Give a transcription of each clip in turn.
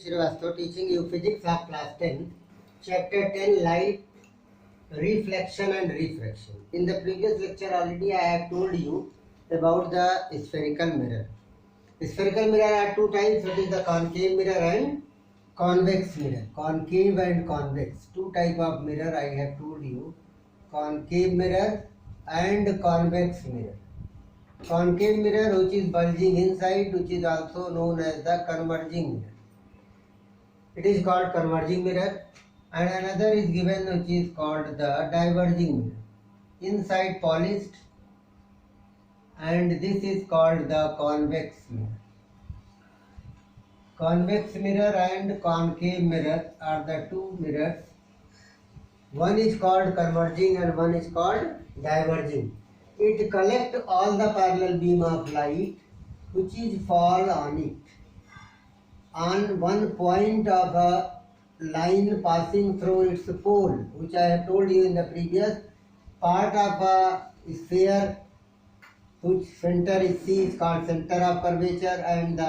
Srivastava teaching you physics of class 10, chapter 10, light, reflection and refraction. In the previous lecture already I have told you about the spherical mirror. Spherical mirror are two types, that is the concave mirror and convex mirror. Concave and convex, two type of mirror I have told you, concave mirror and convex mirror. Concave mirror which is bulging inside, which is also known as the converging mirror. It is called converging mirror, and another is given which is called the diverging mirror. Inside polished, and this is called the convex mirror. Convex mirror and concave mirror are the two mirrors. One is called converging and one is called diverging. It collects all the parallel beam of light which is fall on it on one point of a line passing through its pole, which I have told you in the previous part of a sphere whose center is C is called center of curvature, and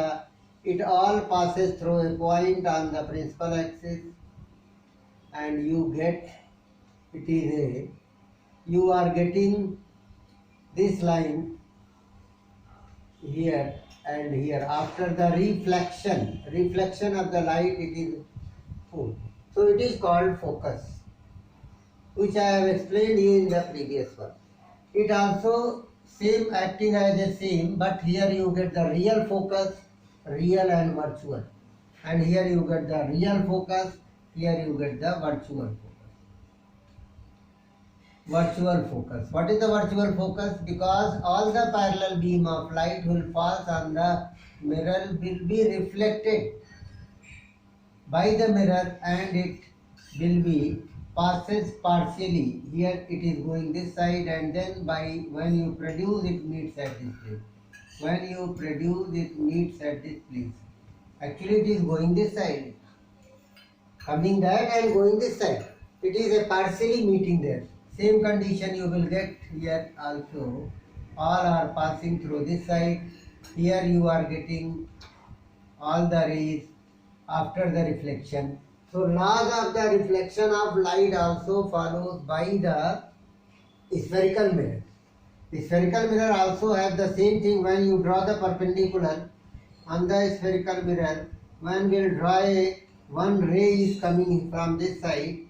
it all passes through a point on the principal axis, and you are getting this line here and here. After the reflection of the light, it is full. So it is called focus, which I have explained you in the previous one. It also same acting as a same, but here you get the real focus, real and virtual, and here you get the real focus, here you get the virtual focus. Virtual focus. What is the virtual focus? Because all the parallel beam of light will pass on the mirror, will be reflected by the mirror, and it will be passes partially. Here it is going this side, and then when you produce it meets at this place. When you produce it meets at this place. Actually it is going this side, coming that and going this side. It is a partially meeting there. Same condition you will get here also. All are passing through this side. Here you are getting all the rays after the reflection. So laws of the reflection of light also follows by the spherical mirror. The spherical mirror also have the same thing. When you draw the perpendicular on the spherical mirror, when we will draw one ray is coming from this side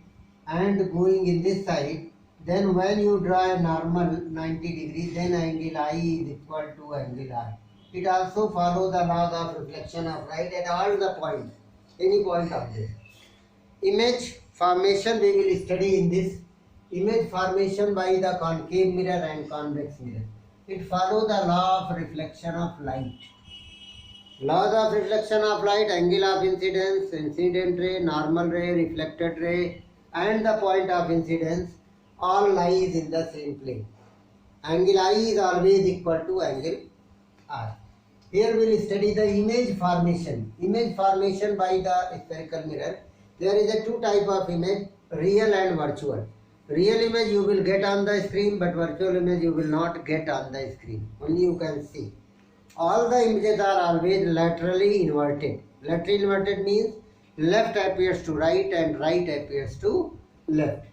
and going in this side, then when you draw a normal 90 degrees, then angle I is equal to angle R. It also follows the laws of reflection of light at all the points, any point of this. Image formation we will study in this. Image formation by the concave mirror and convex mirror. It follows the law of reflection of light. Laws of reflection of light, angle of incidence, incident ray, normal ray, reflected ray, and the point of incidence all lies in the same plane. Angle I is always equal to angle R. Here we will study the image formation. Image formation by the spherical mirror. There is a two type of image, real and virtual. Real image you will get on the screen, but virtual image you will not get on the screen. Only you can see. All the images are always laterally inverted. Laterally inverted means left appears to right and right appears to left.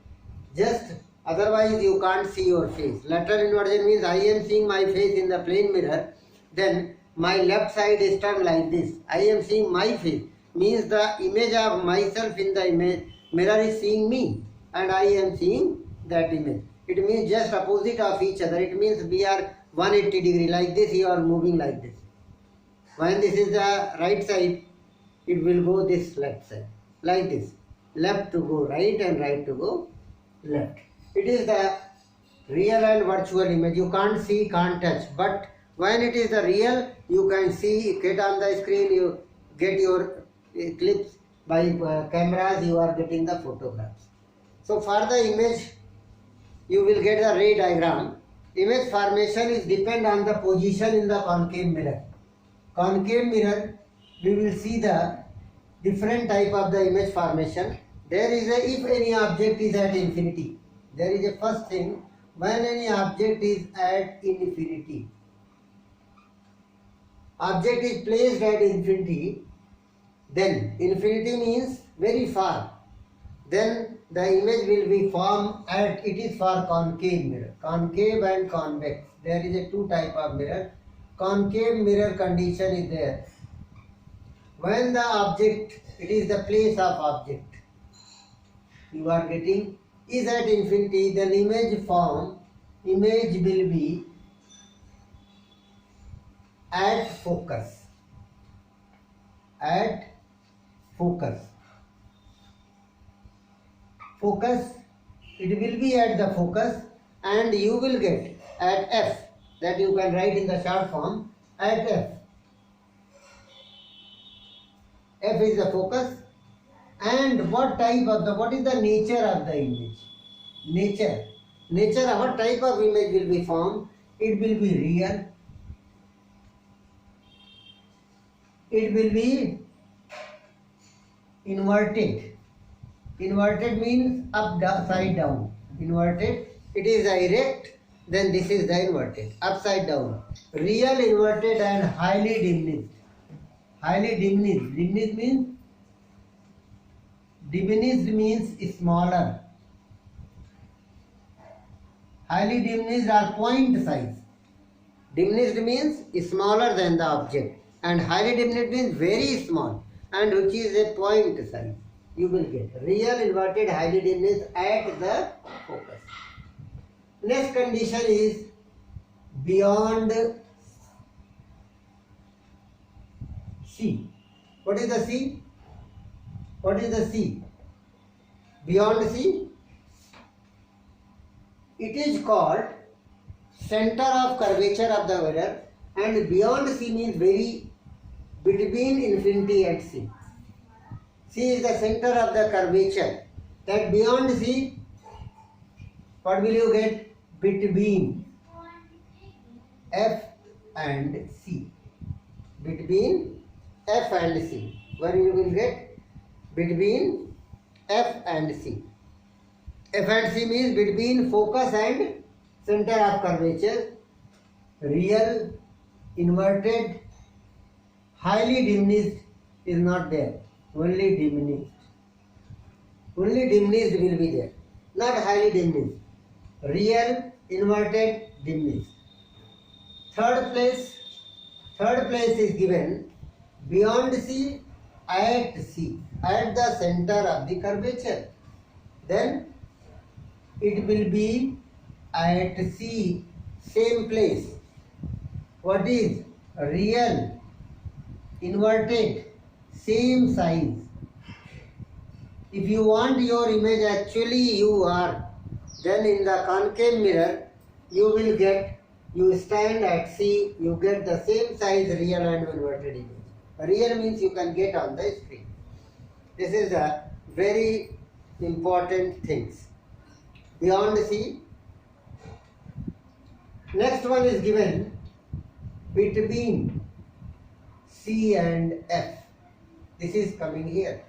Just otherwise you can't see your face. Lateral inversion means I am seeing my face in the plane mirror, then my left side is turned like this. I am seeing my face. Means the image of myself in the image mirror is seeing me, and I am seeing that image. It means just opposite of each other. It means we are 180 degree like this, you are moving like this. When this is the right side, it will go this left side, like this. Left to go right and right to go left. It is the real and virtual image. You can't see, can't touch. But when it is the real, you can see, get on the screen, you get your clips by cameras, you are getting the photographs. So for the image, you will get the ray diagram. Image formation is depend on the position in the concave mirror. Concave mirror, we will see the different type of the image formation. There is a, if any object is at infinity, there is a first thing, when any object is at infinity. Object is placed at infinity, Then infinity means very far. Then the image will be formed at, it is for concave mirror. Concave and convex. There is a two type of mirror. Concave mirror condition is there. When the object, it is the place of object, you are getting, is at infinity, then image will be at focus. At focus. Focus, it will be at the focus, and you will get at F, that you can write in the short form, at F. F is the focus. And what is the nature of the image? Nature of what type of image will be formed? It will be real. It will be inverted. Inverted means upside down. Inverted, it is erect, then this is the inverted, upside down. Real, inverted and highly diminished. Highly diminished. Diminished means smaller. Highly diminished are point size. Diminished means smaller than the object, and highly diminished means very small, and which is a point size. You will get real, inverted, highly diminished at the focus. Next condition is beyond C. What is the C? What is the C? Beyond C? It is called center of curvature of the mirror, and beyond C means very between infinity and C. C is the center of the curvature. That beyond C, what will you get? Between F and C. Between F and C. Where you will get? Between F and C. F and C means between focus and center of curvature. Real, inverted, highly diminished is not there. Only diminished. Only diminished will be there. Not highly diminished. Real, inverted, diminished. Third place is given beyond C, at C, at the center of the curvature. Then it will be at C, same place. What is real, inverted, same size. If you want your image actually you are, then in the concave mirror you will get, you stand at C, you get the same size real and inverted image. Real means you can get on the screen. This is a very important things. Beyond C. Next one is given between C and F. This is coming here.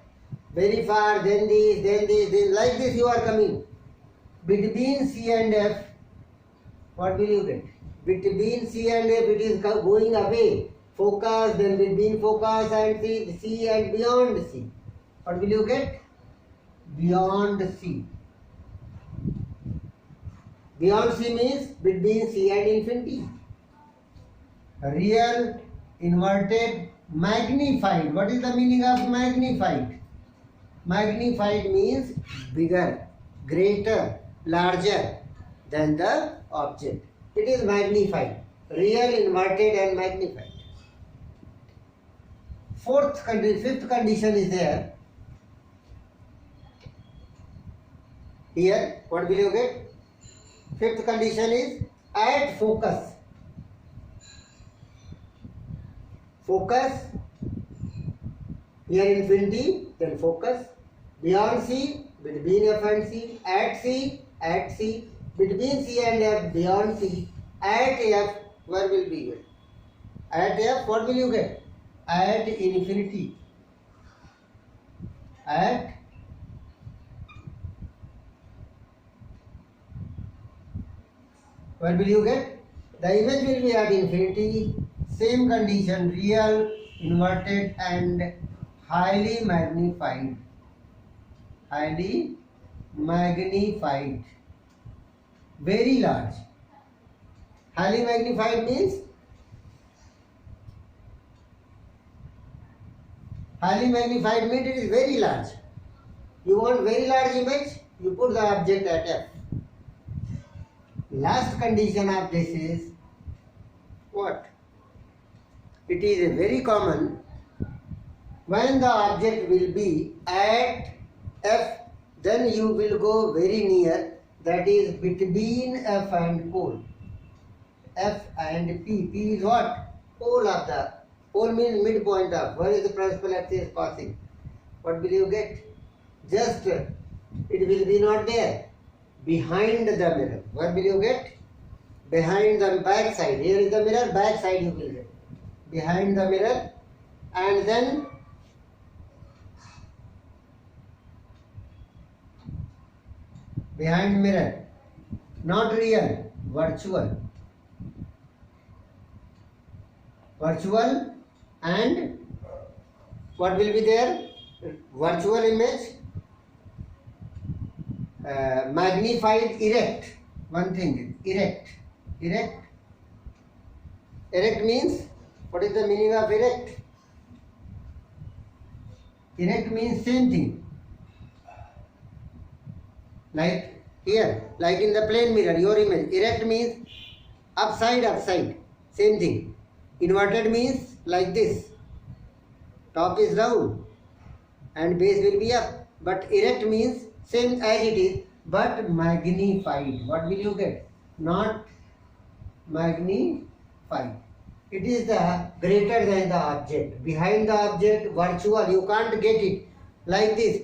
Very far, then this, like this you are coming. Between C and F, what will you get? Between C and F, it is going away. Focus, then between focus and C and beyond C. What will you get? Beyond C. Beyond C means between C and infinity. Real, inverted, magnified. What is the meaning of magnified? Magnified means bigger, greater, larger than the object. It is magnified. Real, inverted and magnified. Fifth condition is there. Here, what will you get? Fifth condition is at focus. Focus, here infinity, then focus. Beyond C, between F and C, at C, between C and F, beyond C, at F, where will be get? At F, what will you get? At infinity. At where will you get? The image will be at infinity. Same condition, real, inverted and highly magnified, highly magnified, very large. Highly magnified means, it is very large. You want very large image, you put the object at f. Last condition of this is what? It is very common when the object will be at f, then you will go very near, that is between f and pole. F and P. P is what? Pole of the. Pole means midpoint of. Where is the principal axis passing? What will you get? Just, it will be not there. Behind the mirror. What will you get? Behind the back side. Here is the mirror, back side you will get. Behind the mirror, and then behind mirror. Not real, virtual. Virtual, and what will be there? Virtual image, magnified, erect. One thing, erect. Erect. Erect means, what is the meaning of erect? Erect means same thing. Like here, like in the plane mirror, your image. Erect means upside, upside. Same thing. Inverted means like this. Top is down and base will be up. But erect means same as it is, but magnified. What will you get? Not magnified. It is the greater than the object. Behind the object, virtual. You can't get it like this.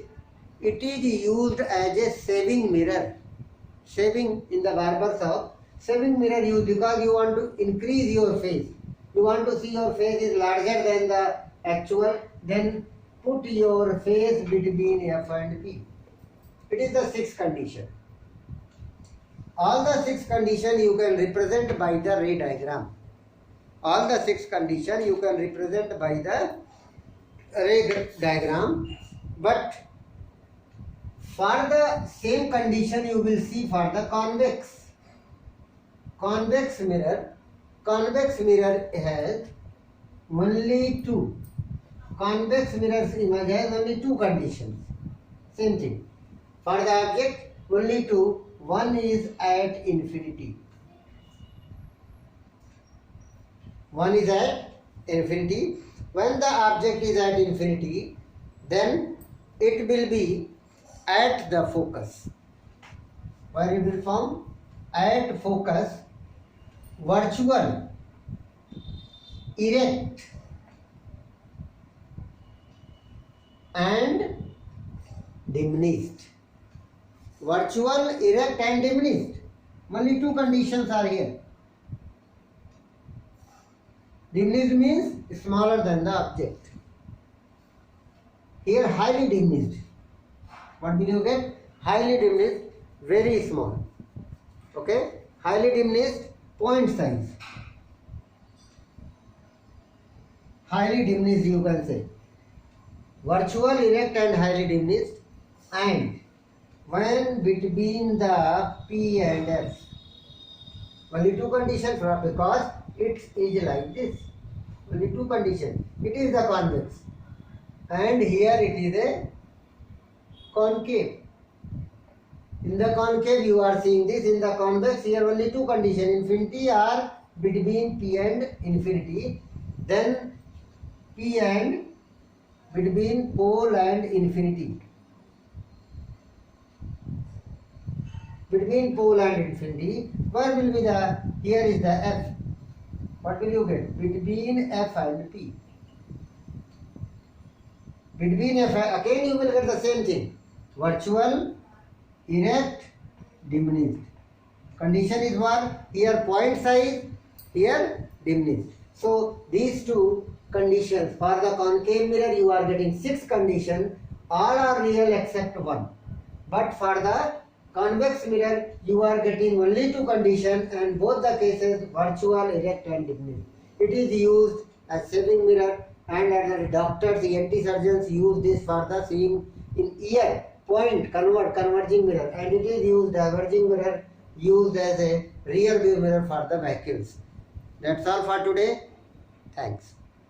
It is used as a saving mirror. Saving in the barber shop. Saving mirror used because you want to increase your face. You want to see your face is larger than the actual, then put your face between F and P. It is the sixth condition. All the six conditions you can represent by the ray diagram. All the six conditions you can represent by the ray diagram, but for the same condition you will see for the convex. Convex mirror. Convex mirror has only two. Convex mirror's image has only two conditions. Same thing. For the object, only two. One is at infinity. One is at infinity. When the object is at infinity, then it will be at the focus. Where it will form? At focus. Virtual, erect, and diminished. Virtual, erect, and diminished. Only two conditions are here. Diminished means smaller than the object. Here, highly diminished. What will you get? Highly diminished, very small. Okay? Highly diminished, point size. Highly diminished you can say. Virtual, erect, and highly diminished. And when between the P and F. Only two conditions because it is like this. Only two conditions. It is the convex. And here it is a concave. In the concave you are seeing this. In the convex here only two conditions. Infinity are between P and infinity. Then P and between pole and infinity. Between pole and infinity. Where will be the? Here is the F. What will you get? Between F and P. Between F, again you will get the same thing. Virtual, erect, diminished. Condition is what? Here point size, here diminished. So these two conditions, for the concave mirror you are getting 6 conditions. All are real except one. But for the convex mirror you are getting only 2 conditions, and both the cases virtual, erect, and diminished. It is used as saving mirror and the doctors, ENT surgeons use this for the seeing in ear, point, converging mirror, and it is used, diverging mirror used as a rear view mirror for the vehicles. That's all for today. Thanks.